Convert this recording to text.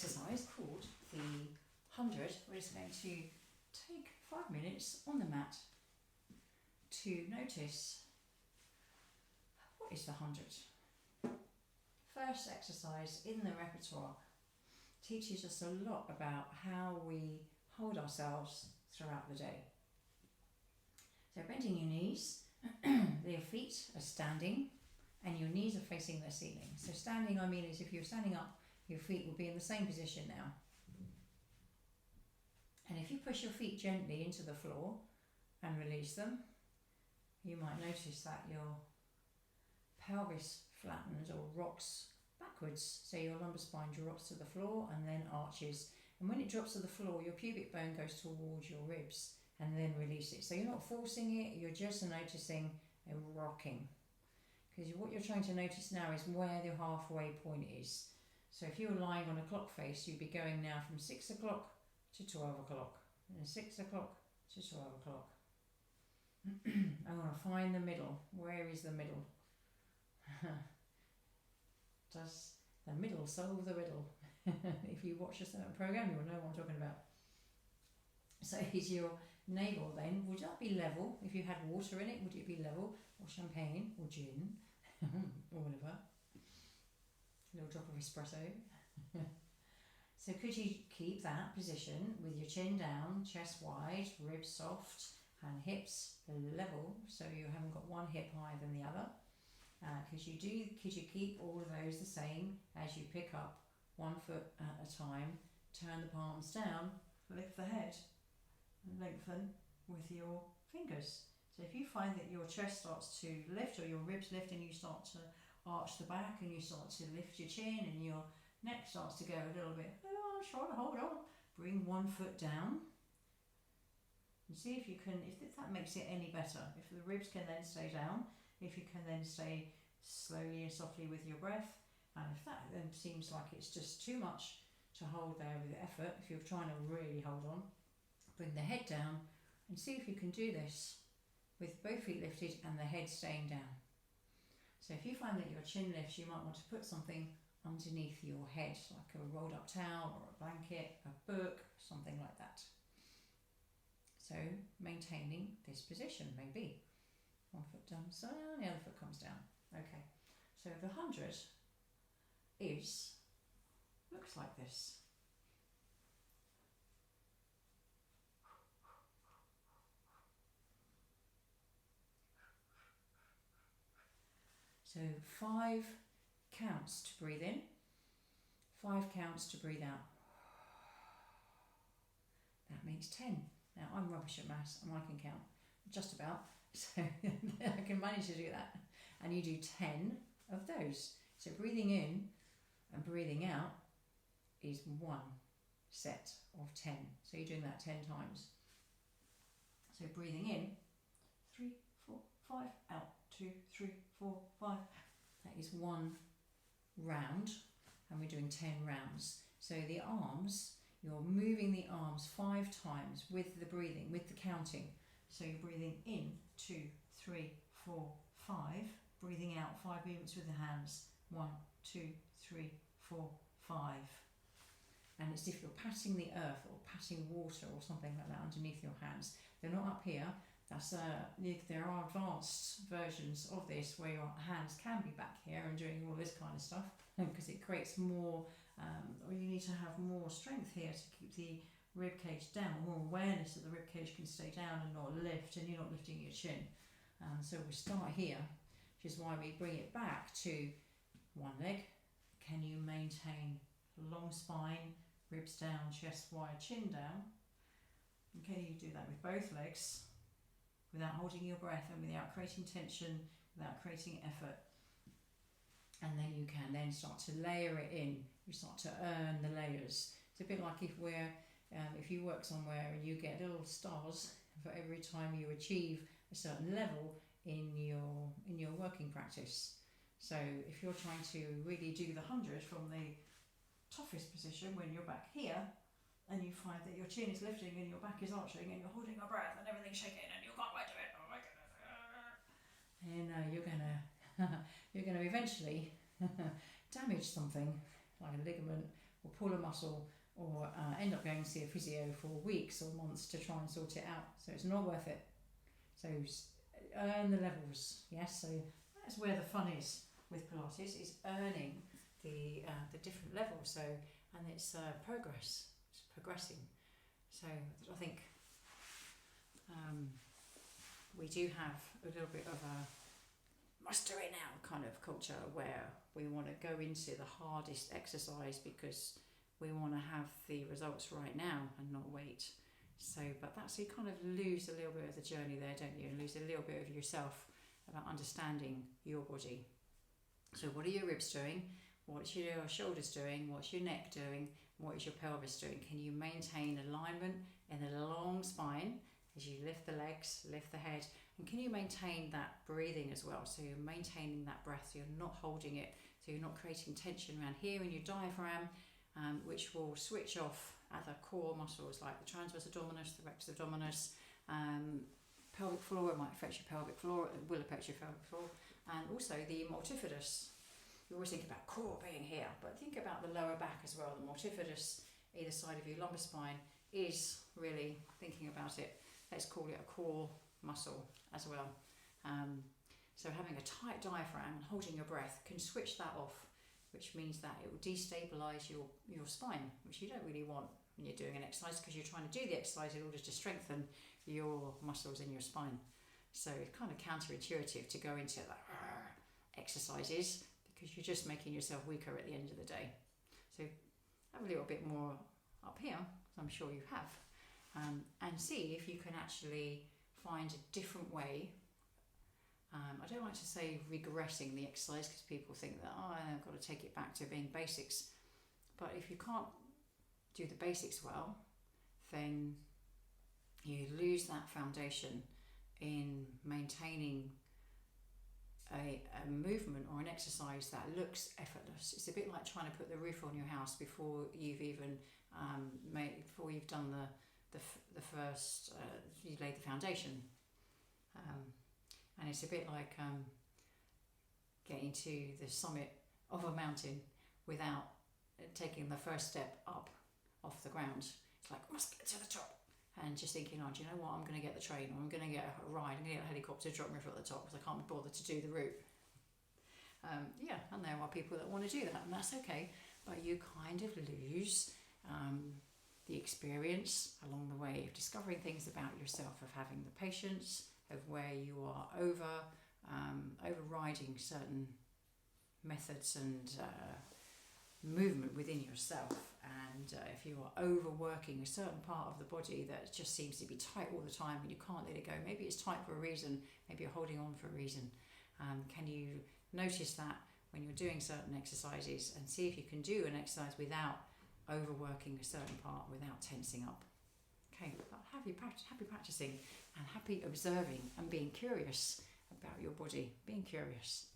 exercise called the 100. We're just going to take 5 minutes on the mat to notice, what is the 100? First exercise in the repertoire teaches us a lot about how we hold ourselves throughout the day. So bending your knees, your feet are standing and your knees are facing the ceiling. So standing, I mean, is if you're standing up, your feet will be in the same position now. And if you push your feet gently into the floor and release them, you might notice that your pelvis flattens or rocks backwards. So your lumbar spine drops to the floor and then arches. And when it drops to the floor, your pubic bone goes towards your ribs and then release it. So you're not forcing it, you're just noticing a rocking. Because what you're trying to notice now is where the halfway point is. So if you're lying on a clock face, you'd be going now from 6 o'clock to 12 o'clock. And 6 o'clock to 12 o'clock. I want to find the middle. Where is the middle? Does the middle solve the riddle? If you watch a certain program, you will know what I'm talking about. So is your navel then, would that be level? If you had water in it, would it be level? Or champagne? Or gin? Or whatever. A little drop of espresso. So could you keep that position with your chin down, chest wide, ribs soft, and hips level, so you haven't got one hip higher than the other? Could you keep all of those the same as you pick up 1 foot at a time, turn the palms down, lift the head, and lengthen with your fingers. So if you find that your chest starts to lift or your ribs lift and you start to arch the back and you start to lift your chin and your neck starts to go a little bit, oh, I'm trying to hold on, bring 1 foot down and see if you can, if that makes it any better. If the ribs can then stay down, if you can then stay slowly and softly with your breath, and if that then seems like it's just too much to hold there with effort, if you're trying to really hold on, bring the head down and see if you can do this with both feet lifted and the head staying down. So if you find that your chin lifts, you might want to put something underneath your head, like a rolled up towel or a blanket, a book, something like that. So maintaining this position, maybe 1 foot down, so the other foot comes down. Okay, so the 100 looks like this. So 5 counts to breathe in, 5 counts to breathe out. That makes 10. Now I'm rubbish at maths and I can count just about, so I can manage to do that. And you do 10 of those. So breathing in and breathing out is 1 set of 10. So you're doing that 10 times. So breathing in, 3, 4, 5, out, 2, 3, 4, 5. That is 1 round, and we're doing 10 rounds. So the arms, you're moving the arms 5 times with the breathing, with the counting. So you're breathing in, 2, 3, 4, 5. Breathing out, 5 movements with the hands. 1, 2, 3, 4, 5. And it's if you're patting the earth or patting water or something like that underneath your hands. They're not up here. There are advanced versions of this where your hands can be back here and doing all this kind of stuff because it creates more, or you need to have more strength here to keep the rib cage down, more awareness that the rib cage can stay down and not lift, and you're not lifting your chin. So we start here, which is why we bring it back to 1 leg. Can you maintain long spine, ribs down, chest wide, chin down? And can you do that with both legs without holding your breath and without creating tension, without creating effort? And then you can then start to layer it in. You start to earn the layers. It's a bit like if you work somewhere and you get little stars for every time you achieve a certain level in your working practice. So if you're trying to really do the 100 from the toughest position when you're back here, and you find that your chin is lifting and your back is arching and you're holding your breath and everything's shaking and you can't quite do it, oh my goodness, and you're gonna eventually damage something like a ligament or pull a muscle, or end up going to see a physio for weeks or months to try and sort it out. So it's not worth it. So earn the levels, yes. So that's where the fun is with Pilates, is earning the different levels. So, and it's progress. It's progressing. So I think we do have a little bit of a must do it now kind of culture, where we want to go into the hardest exercise because we want to have the results right now and not wait. So, but that's, you kind of lose a little bit of the journey there, don't you? And lose a little bit of yourself about understanding your body. So what are your ribs doing? What's your shoulders doing? What's your neck doing? What is your pelvis doing? Can you maintain alignment in a long spine as you lift the legs, lift the head? And can you maintain that breathing as well? So you're maintaining that breath, so you're not holding it, so you're not creating tension around here in your diaphragm, which will switch off other core muscles like the transverse abdominis, the rectus abdominis, pelvic floor. It might affect your pelvic floor, it will affect your pelvic floor, and also the multifidus. You always think about core being here, but think about the lower back as well. The multifidus, either side of your lumbar spine, is really thinking about it. Let's call it a core muscle as well. So having a tight diaphragm and holding your breath can switch that off, which means that it will destabilize your spine, which you don't really want when you're doing an exercise, because you're trying to do the exercise in order to strengthen your muscles in your spine. So it's kind of counterintuitive to go into that exercises, because you're just making yourself weaker at the end of the day. So have a little bit more up here, as I'm sure you have, and see if you can actually find a different way. I don't like to say regressing the exercise, because people think that, I've got to take it back to being basics. But if you can't do the basics well, then you lose that foundation in maintaining a movement or an exercise that looks effortless. It's a bit like trying to put the roof on your house before you've even before you've done the first, you laid the foundation. And it's a bit like getting to the summit of a mountain without taking the first step up off the ground. It's like, I must get to the top. And just thinking, do you know what, I'm going to get the train, or I'm going to get a ride, I'm going to get a helicopter to drop me off at the top because I can't be bothered to do the route. And there are people that want to do that, and that's okay. But you kind of lose the experience along the way of discovering things about yourself, of having the patience, of where you are overriding certain methods and movement within yourself. And if you are overworking a certain part of the body that just seems to be tight all the time and you can't let it go, maybe it's tight for a reason, maybe you're holding on for a reason. Can you notice that when you're doing certain exercises, and see if you can do an exercise without overworking a certain part, without tensing up? Okay, happy practicing, and happy observing and being curious about your body, being curious.